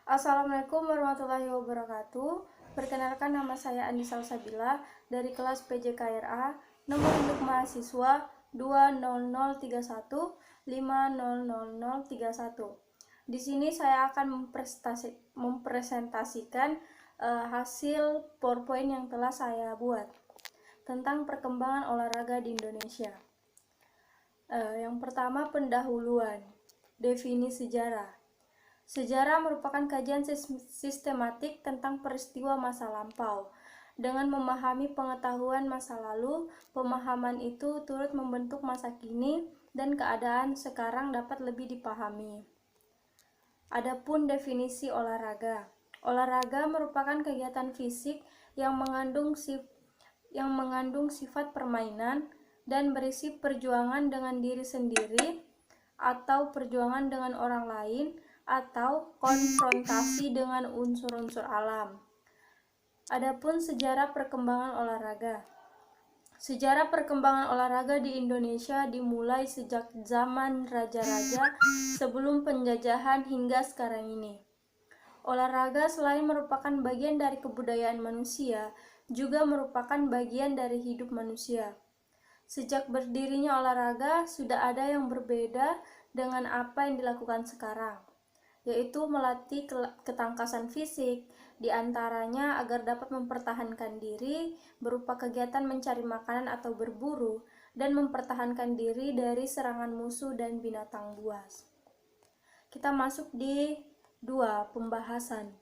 Assalamualaikum warahmatullahi wabarakatuh. Perkenalkan, nama saya Andisa Salsabila dari kelas PJKRA. Nomor induk mahasiswa 20031500031. Di sini saya akan mempresentasikan hasil PowerPoint yang telah saya buat tentang perkembangan olahraga di Indonesia. Yang pertama, pendahuluan. Definisi sejarah. Sejarah merupakan kajian sistematik tentang peristiwa masa lampau. Dengan memahami pengetahuan masa lalu, pemahaman itu turut membentuk masa kini dan keadaan sekarang dapat lebih dipahami. Adapun definisi olahraga. Olahraga merupakan kegiatan fisik yang mengandung sifat permainan dan berisi perjuangan dengan diri sendiri atau perjuangan dengan orang lain atau konfrontasi dengan unsur-unsur alam. Adapun sejarah perkembangan olahraga. Sejarah perkembangan olahraga di Indonesia dimulai sejak zaman raja-raja sebelum penjajahan hingga sekarang ini. Olahraga selain merupakan bagian dari kebudayaan manusia, juga merupakan bagian dari hidup manusia. Sejak berdirinya olahraga, sudah ada yang berbeda dengan apa yang dilakukan sekarang, yaitu melatih ketangkasan fisik, diantaranya agar dapat mempertahankan diri berupa kegiatan mencari makanan atau berburu, dan mempertahankan diri dari serangan musuh dan binatang buas. Kita masuk di 2. Pembahasan.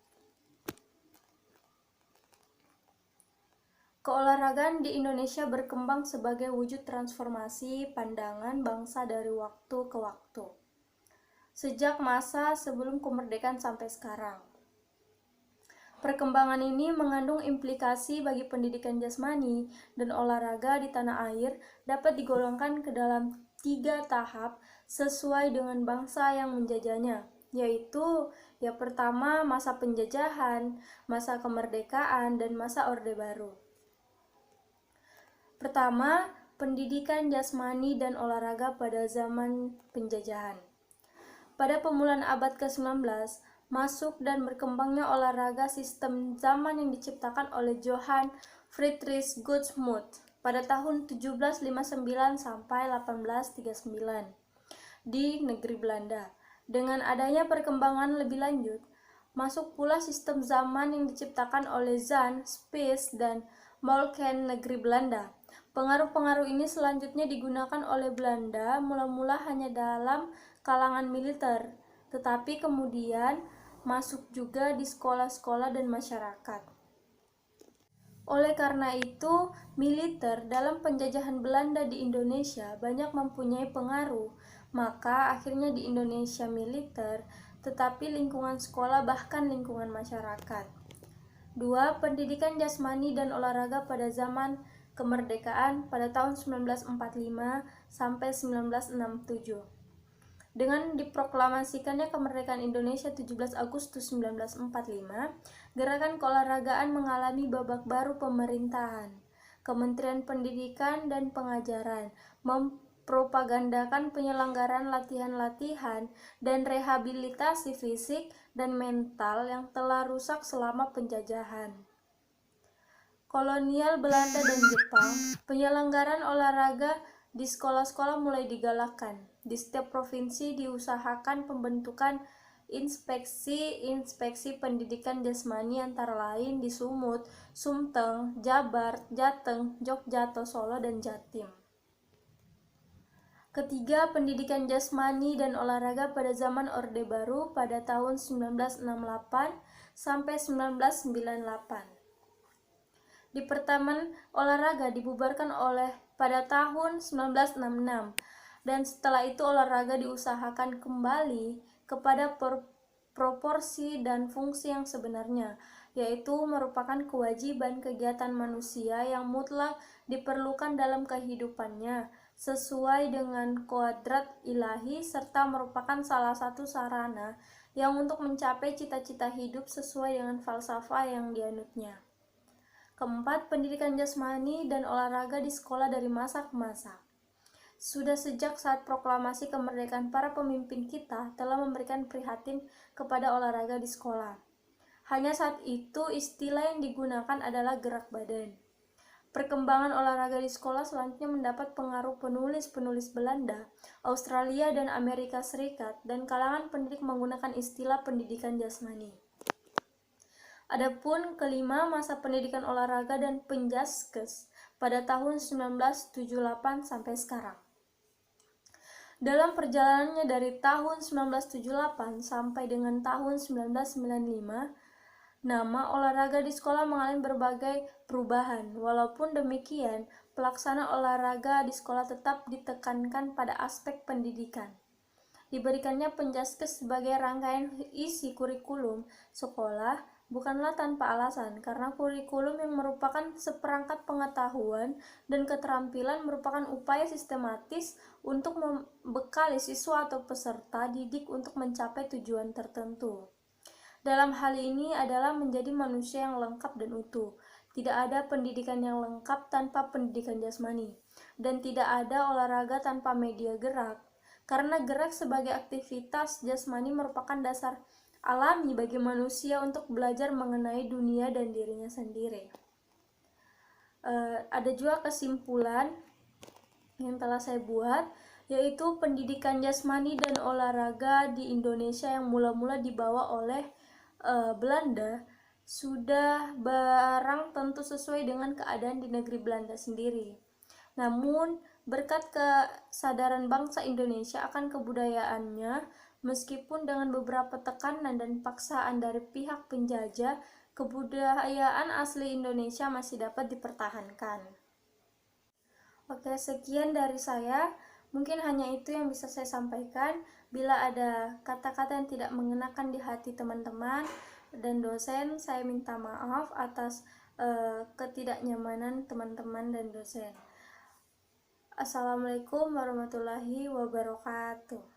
Keolahragaan di Indonesia berkembang sebagai wujud transformasi pandangan bangsa dari waktu ke waktu, sejak masa sebelum kemerdekaan sampai sekarang. Perkembangan ini mengandung implikasi bagi pendidikan jasmani dan olahraga di tanah air dapat digolongkan ke dalam 3 tahap sesuai dengan bangsa yang menjajahnya, yaitu yang pertama masa penjajahan, masa kemerdekaan, dan masa Orde Baru. Pertama, pendidikan jasmani dan olahraga pada zaman penjajahan. Pada permulaan abad ke-19, masuk dan berkembangnya olahraga sistem zaman yang diciptakan oleh Johann Friedrich Gutsmuth pada tahun 1759 sampai 1839 di negeri Belanda. Dengan adanya perkembangan lebih lanjut, masuk pula sistem zaman yang diciptakan oleh Jan Spies dan Moltke negeri Belanda. Pengaruh-pengaruh ini selanjutnya digunakan oleh Belanda mula-mula hanya dalam kalangan militer, tetapi kemudian masuk juga di sekolah-sekolah dan masyarakat. Oleh karena itu, militer dalam penjajahan Belanda di Indonesia banyak mempunyai pengaruh, maka akhirnya di Indonesia militer, tetapi lingkungan sekolah bahkan lingkungan masyarakat. 2. Pendidikan jasmani dan olahraga pada zaman kemerdekaan pada tahun 1945 sampai 1967. Dengan diproklamasikannya kemerdekaan Indonesia 17 Agustus 1945, gerakan keolahragaan mengalami babak baru pemerintahan. Kementerian Pendidikan dan Pengajaran mempropagandakan penyelenggaraan latihan-latihan dan rehabilitasi fisik dan mental yang telah rusak selama penjajahan kolonial Belanda dan Jepang. Penyelenggaraan olahraga di sekolah-sekolah mulai digalakkan. Di setiap provinsi diusahakan pembentukan inspeksi pendidikan jasmani antara lain di Sumut, Sumteng, Jabar, Jateng, Jogja, Solo, dan Jatim. Ketiga, pendidikan jasmani dan olahraga pada zaman Orde Baru pada tahun 1968 sampai 1998. Departemen olahraga dibubarkan pada tahun 1966, dan setelah itu olahraga diusahakan kembali kepada proporsi dan fungsi yang sebenarnya, yaitu merupakan kewajiban kegiatan manusia yang mutlak diperlukan dalam kehidupannya sesuai dengan kodrat ilahi, serta merupakan salah satu sarana yang untuk mencapai cita-cita hidup sesuai dengan falsafah yang dianutnya. Keempat, pendidikan jasmani dan olahraga di sekolah dari masa ke masa. Sudah sejak saat proklamasi kemerdekaan, para pemimpin kita telah memberikan prihatin kepada olahraga di sekolah. Hanya saat itu istilah yang digunakan adalah gerak badan. Perkembangan olahraga di sekolah selanjutnya mendapat pengaruh penulis-penulis Belanda, Australia, dan Amerika Serikat, dan kalangan pendidik menggunakan istilah pendidikan jasmani. Adapun kelima, masa pendidikan olahraga dan penjaskes pada tahun 1978 sampai sekarang. Dalam perjalanannya dari tahun 1978 sampai dengan tahun 1995, nama olahraga di sekolah mengalami berbagai perubahan. Walaupun demikian, pelaksana olahraga di sekolah tetap ditekankan pada aspek pendidikan. Diberikannya penjaskes sebagai rangkaian isi kurikulum sekolah bukanlah tanpa alasan, karena kurikulum yang merupakan seperangkat pengetahuan dan keterampilan merupakan upaya sistematis untuk membekali siswa atau peserta didik untuk mencapai tujuan tertentu. Dalam hal ini adalah menjadi manusia yang lengkap dan utuh. Tidak ada pendidikan yang lengkap tanpa pendidikan jasmani, dan tidak ada olahraga tanpa media gerak. Karena gerak sebagai aktivitas jasmani merupakan dasar alami bagi manusia untuk belajar mengenai dunia dan dirinya sendiri. Ada juga kesimpulan yang telah saya buat, yaitu pendidikan jasmani dan olahraga di Indonesia yang mula-mula dibawa oleh Belanda sudah barang tentu sesuai dengan keadaan di negeri Belanda sendiri. Namun, berkat kesadaran bangsa Indonesia akan kebudayaannya, meskipun dengan beberapa tekanan dan paksaan dari pihak penjajah, kebudayaan asli Indonesia masih dapat dipertahankan. Oke, sekian dari saya. Mungkin hanya itu yang bisa saya sampaikan. Bila ada kata-kata yang tidak mengenakan di hati teman-teman dan dosen, saya minta maaf atas ketidaknyamanan teman-teman dan dosen. Assalamualaikum warahmatullahi wabarakatuh.